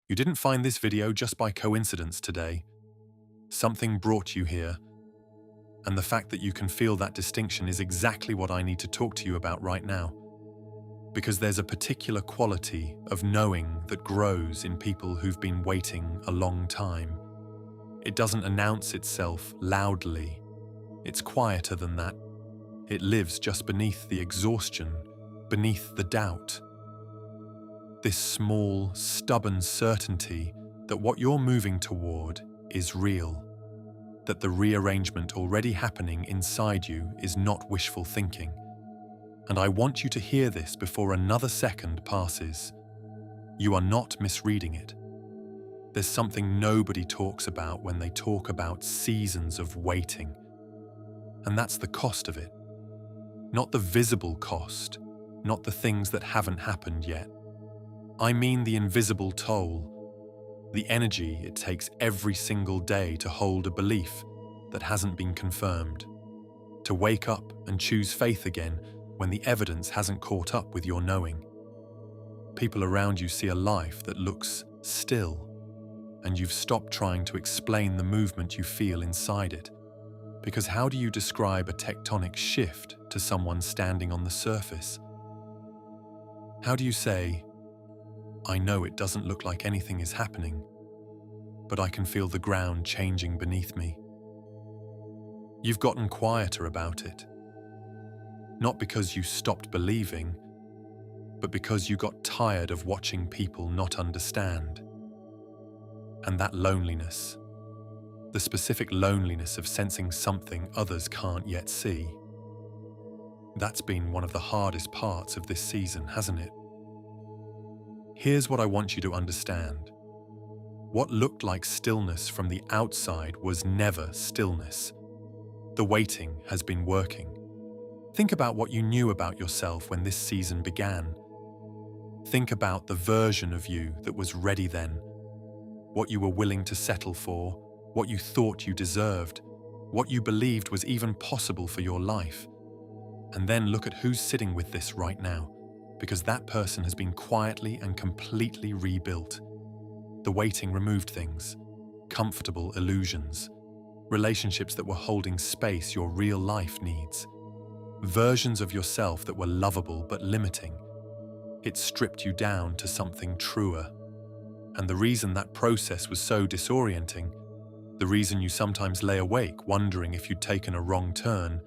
You didn't find this video just by coincidence today. Something brought you here, and the fact that you can feel that distinction is exactly what I need to talk to you about right now. Because there's a particular quality of knowing that grows in people who've been waiting a long time. It doesn't announce itself loudly. It's quieter than that. It lives just beneath the exhaustion, beneath the doubt. This small, stubborn certainty that what you're moving toward is real, that the rearrangement already happening inside you is not wishful thinking. And I want you to hear this before another second passes. You are not misreading it. There's something nobody talks about when they talk about seasons of waiting. And that's the cost of it. Not the visible cost, not the things that haven't happened yet. I mean the invisible toll, the energy it takes every single day to hold a belief that hasn't been confirmed, to wake up and choose faith again when the evidence hasn't caught up with your knowing. People around you see a life that looks still, and you've stopped trying to explain the movement you feel inside it. Because how do you describe a tectonic shift to someone standing on the surface? How do you say, I know it doesn't look like anything is happening, but I can feel the ground changing beneath me? You've gotten quieter about it. Not because you stopped believing, but because you got tired of watching people not understand. And that loneliness, the specific loneliness of sensing something others can't yet see, that's been one of the hardest parts of this season, hasn't it? Here's what I want you to understand. What looked like stillness from the outside was never stillness. The waiting has been working. Think about what you knew about yourself when this season began. Think about the version of you that was ready then, what you were willing to settle for, what you thought you deserved, what you believed was even possible for your life. And then look at who's sitting with this right now, because that person has been quietly and completely rebuilt. The waiting removed things, comfortable illusions, relationships that were holding space your real life needs, versions of yourself that were lovable but limiting. It stripped you down to something truer. And the reason that process was so disorienting, the reason you sometimes lay awake wondering if you'd taken a wrong turn,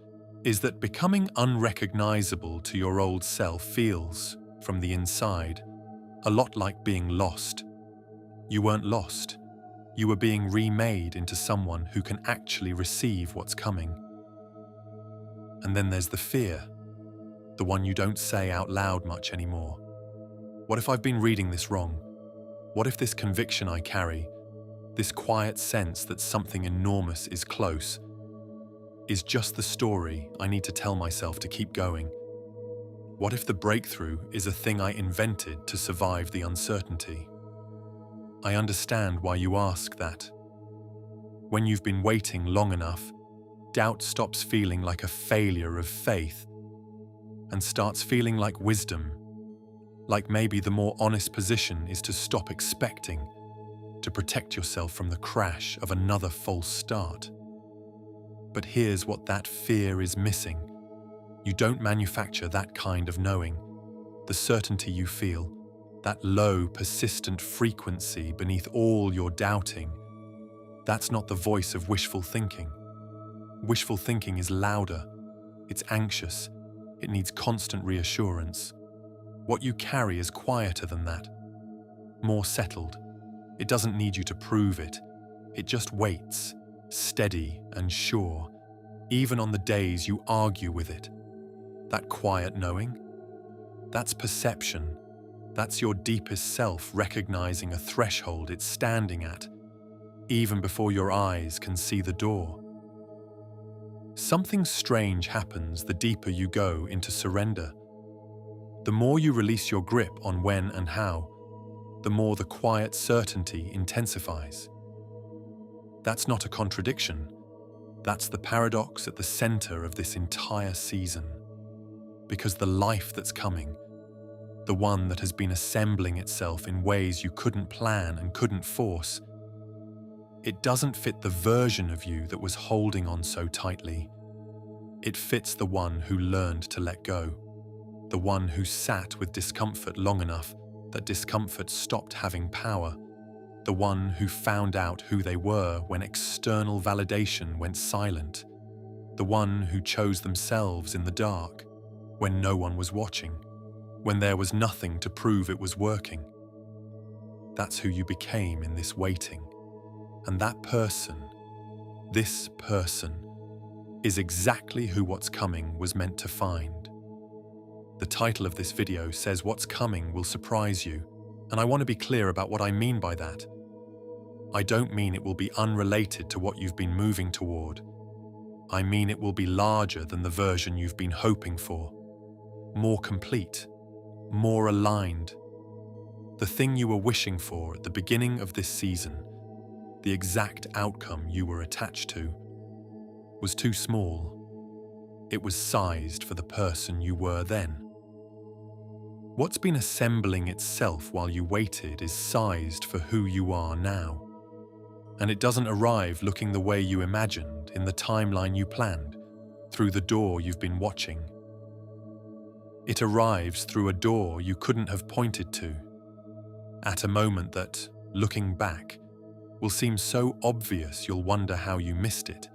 is that becoming unrecognizable to your old self feels, from the inside, a lot like being lost. You weren't lost. You were being remade into someone who can actually receive what's coming. And then there's the fear, the one you don't say out loud much anymore. What if I've been reading this wrong? What if this conviction I carry, this quiet sense that something enormous is close, is just the story I need to tell myself to keep going? What if the breakthrough is a thing I invented to survive the uncertainty? I understand why you ask that. When you've been waiting long enough, doubt stops feeling like a failure of faith and starts feeling like wisdom, like maybe the more honest position is to stop expecting, to protect yourself from the crash of another false start. But here's what that fear is missing. You don't manufacture that kind of knowing. The certainty you feel, that low, persistent frequency beneath all your doubting, that's not the voice of wishful thinking. Wishful thinking is louder, it's anxious, it needs constant reassurance. What you carry is quieter than that, more settled. It doesn't need you to prove it. It just waits, steady and sure, even on the days you argue with it. That quiet knowing, that's perception. That's your deepest self recognizing a threshold it's standing at, even before your eyes can see the door. Something strange happens the deeper you go into surrender. The more you release your grip on when and how, the more the quiet certainty intensifies. That's not a contradiction. That's the paradox at the center of this entire season. Because the life that's coming, the one that has been assembling itself in ways you couldn't plan and couldn't force. It doesn't fit the version of you that was holding on so tightly. It fits the one who learned to let go, the one who sat with discomfort long enough that discomfort stopped having power, the one who found out who they were when external validation went silent, the one who chose themselves in the dark, when no one was watching, when there was nothing to prove it was working. That's who you became in this waiting. And that person, this person, is exactly who what's coming was meant to find. The title of this video says what's coming will surprise you, and I want to be clear about what I mean by that. I don't mean it will be unrelated to what you've been moving toward. I mean it will be larger than the version you've been hoping for, more complete, more aligned. The thing you were wishing for at the beginning of this season, the exact outcome you were attached to, was too small. It was sized for the person you were then. What's been assembling itself while you waited is sized for who you are now. And it doesn't arrive looking the way you imagined in the timeline you planned, through the door you've been watching. It arrives through a door you couldn't have pointed to, at a moment that, looking back, will seem so obvious you'll wonder how you missed it,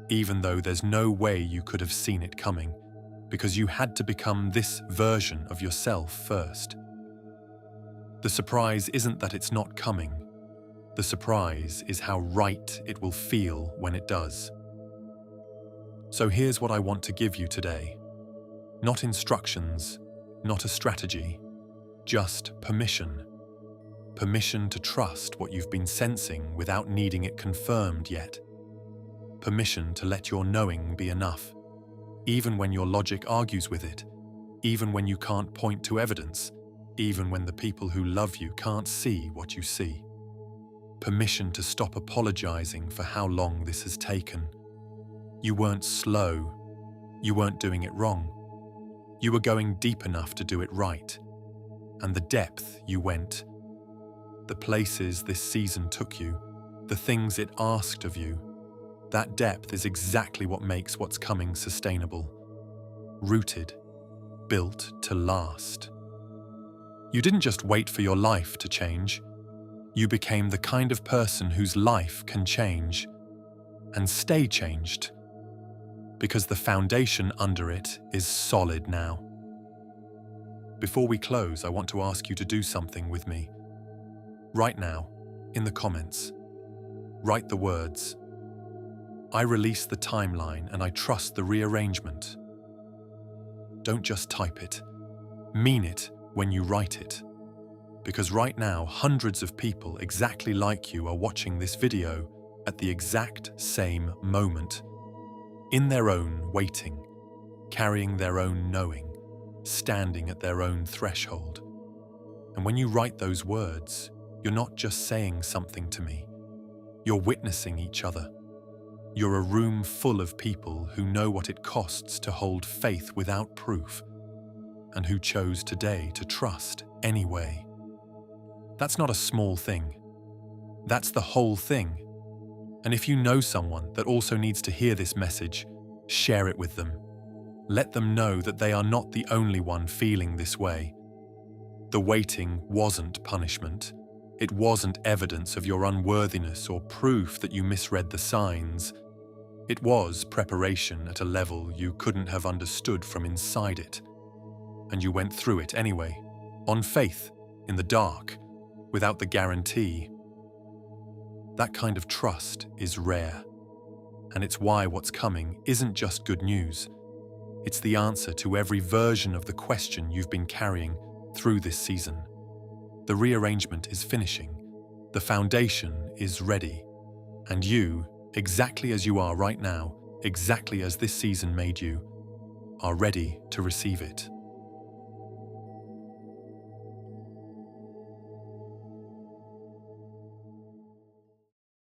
even though there's no way you could have seen it coming, because you had to become this version of yourself first. The surprise isn't that it's not coming. The surprise is how right it will feel when it does. So here's what I want to give you today. Not instructions, not a strategy, just permission. Permission to trust what you've been sensing without needing it confirmed yet. Permission to let your knowing be enough, even when your logic argues with it, even when you can't point to evidence, even when the people who love you can't see what you see. Permission to stop apologizing for how long this has taken. You weren't slow. You weren't doing it wrong. You were going deep enough to do it right. And the depth you went, the places this season took you, the things it asked of you, that depth is exactly what makes what's coming sustainable. Rooted, built to last. You didn't just wait for your life to change. You became the kind of person whose life can change and stay changed, because the foundation under it is solid now. Before we close, I want to ask you to do something with me. Right now, in the comments, write the words, "I release the timeline and I trust the rearrangement." Don't just type it. Mean it when you write it. Because right now, hundreds of people exactly like you are watching this video at the exact same moment, in their own waiting, carrying their own knowing, standing at their own threshold. And when you write those words, you're not just saying something to me. You're witnessing each other. You're a room full of people who know what it costs to hold faith without proof, and who chose today to trust anyway. That's not a small thing. That's the whole thing. And if you know someone that also needs to hear this message, share it with them. Let them know that they are not the only one feeling this way. The waiting wasn't punishment. It wasn't evidence of your unworthiness or proof that you misread the signs. It was preparation at a level you couldn't have understood from inside it. And you went through it anyway, on faith, in the dark, without the guarantee. That kind of trust is rare. And it's why what's coming isn't just good news. It's the answer to every version of the question you've been carrying through this season. The rearrangement is finishing. The foundation is ready. And you, exactly as you are right now, exactly as this season made you, are ready to receive it.